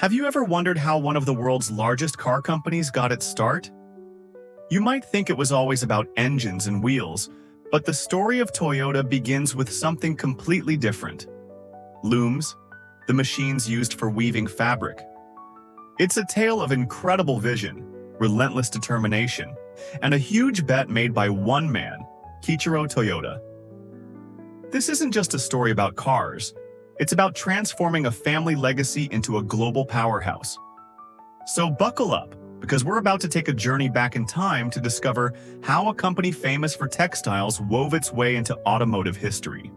Have you ever wondered how one of the world's largest car companies got its start? You might think it was always about engines and wheels, but the story of Toyota begins with something completely different. Looms, the machines used for weaving fabric. It's a tale of incredible vision, relentless determination, and a huge bet made by one man, Kiichiro Toyoda. This isn't just a story about cars, it's about transforming a family legacy into a global powerhouse. So buckle up, because we're about to take a journey back in time to discover how a company famous for textiles wove its way into automotive history.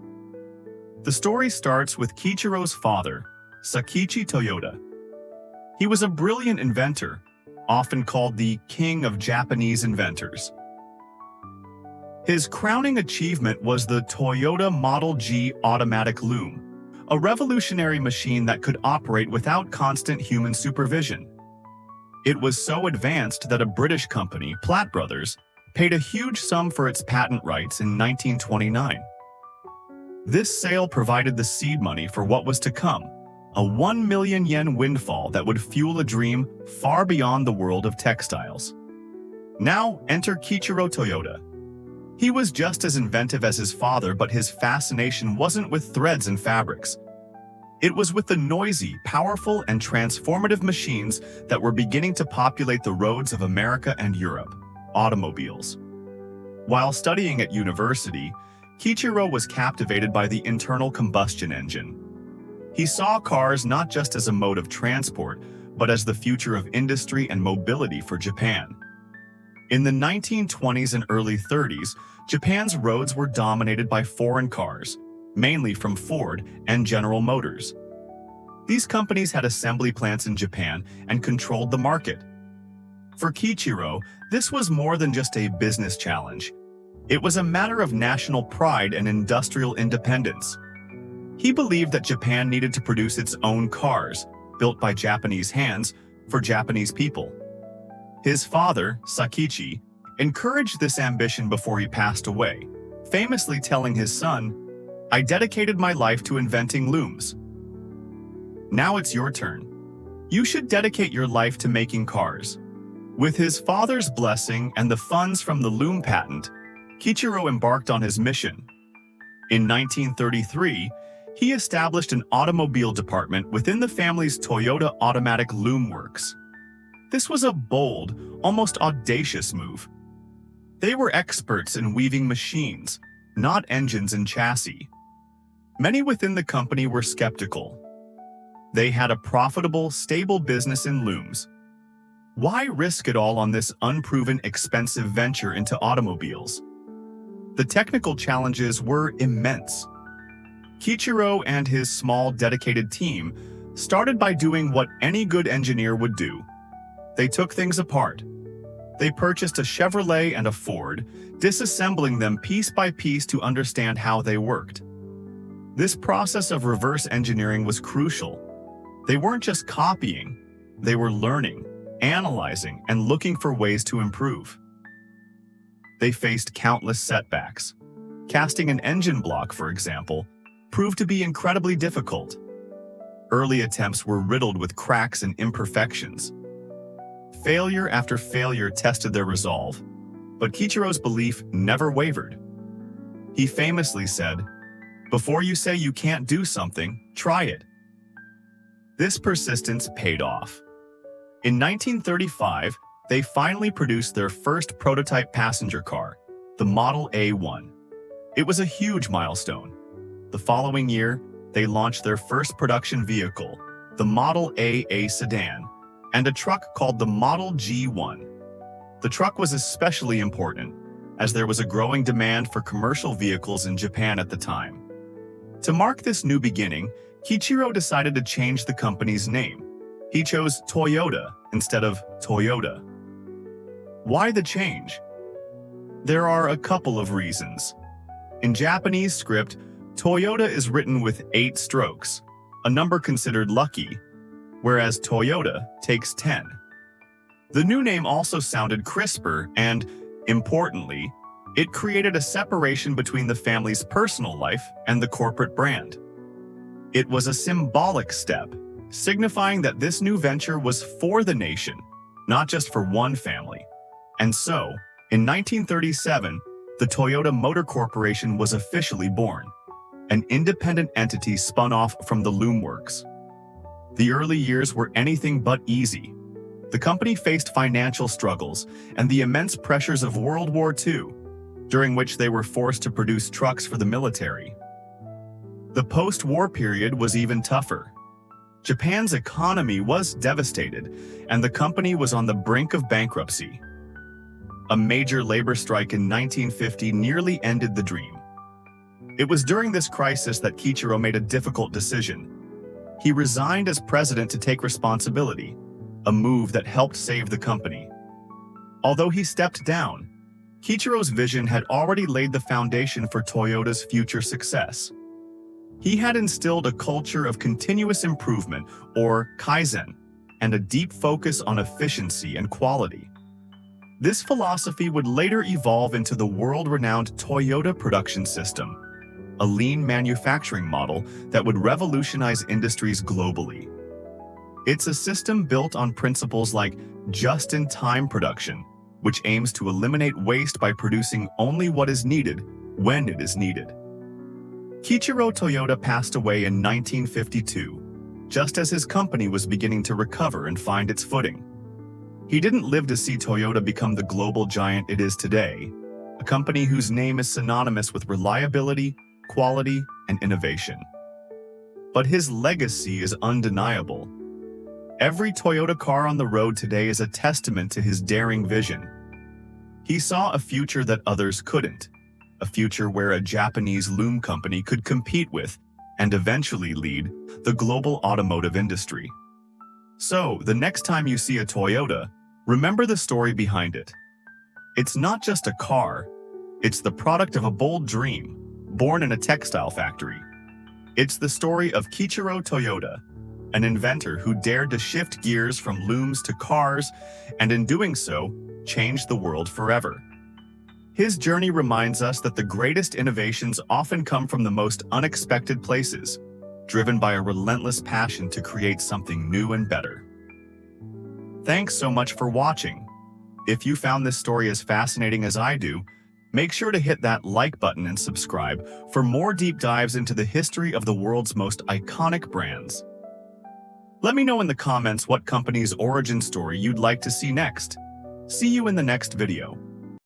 The story starts with Kiichiro's father, Sakichi Toyoda. He was a brilliant inventor, often called the king of Japanese inventors. His crowning achievement was the Toyota Model G automatic loom, a revolutionary machine that could operate without constant human supervision. It was so advanced that a British company, Platt Brothers, paid a huge sum for its patent rights in 1929. This sale provided the seed money for what was to come, a 1 million yen windfall that would fuel a dream far beyond the world of textiles. Now enter Kiichiro Toyoda. He was just as inventive as his father, but his fascination wasn't with threads and fabrics. It was with the noisy, powerful, and transformative machines that were beginning to populate the roads of America and Europe, automobiles. While studying at university, Kiichiro was captivated by the internal combustion engine. He saw cars not just as a mode of transport, but as the future of industry and mobility for Japan. In the 1920s and early 30s, Japan's roads were dominated by foreign cars, mainly from Ford and General Motors. These companies had assembly plants in Japan and controlled the market. For Kiichiro, this was more than just a business challenge. It was a matter of national pride and industrial independence. He believed that Japan needed to produce its own cars, built by Japanese hands, for Japanese people. His father, Sakichi, encouraged this ambition before he passed away, famously telling his son, "I dedicated my life to inventing looms. Now it's your turn. You should dedicate your life to making cars." With his father's blessing and the funds from the loom patent, Kiichiro embarked on his mission. In 1933, he established an automobile department within the family's Toyota Automatic Loom Works. This was a bold, almost audacious move. They were experts in weaving machines, not engines and chassis. Many within the company were skeptical. They had a profitable, stable business in looms. Why risk it all on this unproven, expensive venture into automobiles? The technical challenges were immense. Kiichiro and his small, dedicated team started by doing what any good engineer would do. They took things apart. They purchased a Chevrolet and a Ford, disassembling them piece by piece to understand how they worked. This process of reverse engineering was crucial. They weren't just copying, they were learning, analyzing, and looking for ways to improve. They faced countless setbacks. Casting an engine block, for example, proved to be incredibly difficult. Early attempts were riddled with cracks and imperfections. Failure after failure tested their resolve, but Kiichiro's belief never wavered. He famously said, "Before you say you can't do something, try it." This persistence paid off. In 1935, they finally produced their first prototype passenger car, the Model A1. It was a huge milestone. The following year, they launched their first production vehicle, the Model A sedan, and a truck called the Model G1. The truck was especially important, as there was a growing demand for commercial vehicles in Japan at the time. To mark this new beginning, Kiichiro decided to change the company's name. He chose Toyota instead of Toyota. Why the change? There are a couple of reasons. In Japanese script, Toyota is written with 8 strokes, a number considered lucky, whereas Toyota takes 10. The new name also sounded crisper and, importantly, it created a separation between the family's personal life and the corporate brand. It was a symbolic step, signifying that this new venture was for the nation, not just for one family. And so, in 1937, the Toyota Motor Corporation was officially born, an independent entity spun off from the Loom works. The early years were anything but easy. The company faced financial struggles and the immense pressures of World War II, during which they were forced to produce trucks for the military. The post-war period was even tougher. Japan's economy was devastated, and the company was on the brink of bankruptcy. A major labor strike in 1950 nearly ended the dream. It was during this crisis that Kiichiro made a difficult decision. He resigned as president to take responsibility, a move that helped save the company. Although he stepped down, Kiichiro's vision had already laid the foundation for Toyota's future success. He had instilled a culture of continuous improvement, or Kaizen, and a deep focus on efficiency and quality. This philosophy would later evolve into the world-renowned Toyota production system, a lean manufacturing model that would revolutionize industries globally. It's a system built on principles like just-in-time production, which aims to eliminate waste by producing only what is needed when it is needed. Kiichiro Toyoda passed away in 1952, just as his company was beginning to recover and find its footing. He didn't live to see Toyota become the global giant it is today, a company whose name is synonymous with reliability, quality, and innovation. But his legacy is undeniable. Every Toyota car on the road today is a testament to his daring vision. He saw a future that others couldn't, a future where a Japanese loom company could compete with and eventually lead the global automotive industry. So, the next time you see a Toyota, remember the story behind it. It's not just a car, it's the product of a bold dream, born in a textile factory. It's the story of Kiichiro Toyoda, an inventor who dared to shift gears from looms to cars, and in doing so, changed the world forever. His journey reminds us that the greatest innovations often come from the most unexpected places, driven by a relentless passion to create something new and better. Thanks so much for watching. If you found this story as fascinating as I do, make sure to hit that like button and subscribe for more deep dives into the history of the world's most iconic brands. Let me know in the comments what company's origin story you'd like to see next. See you in the next video.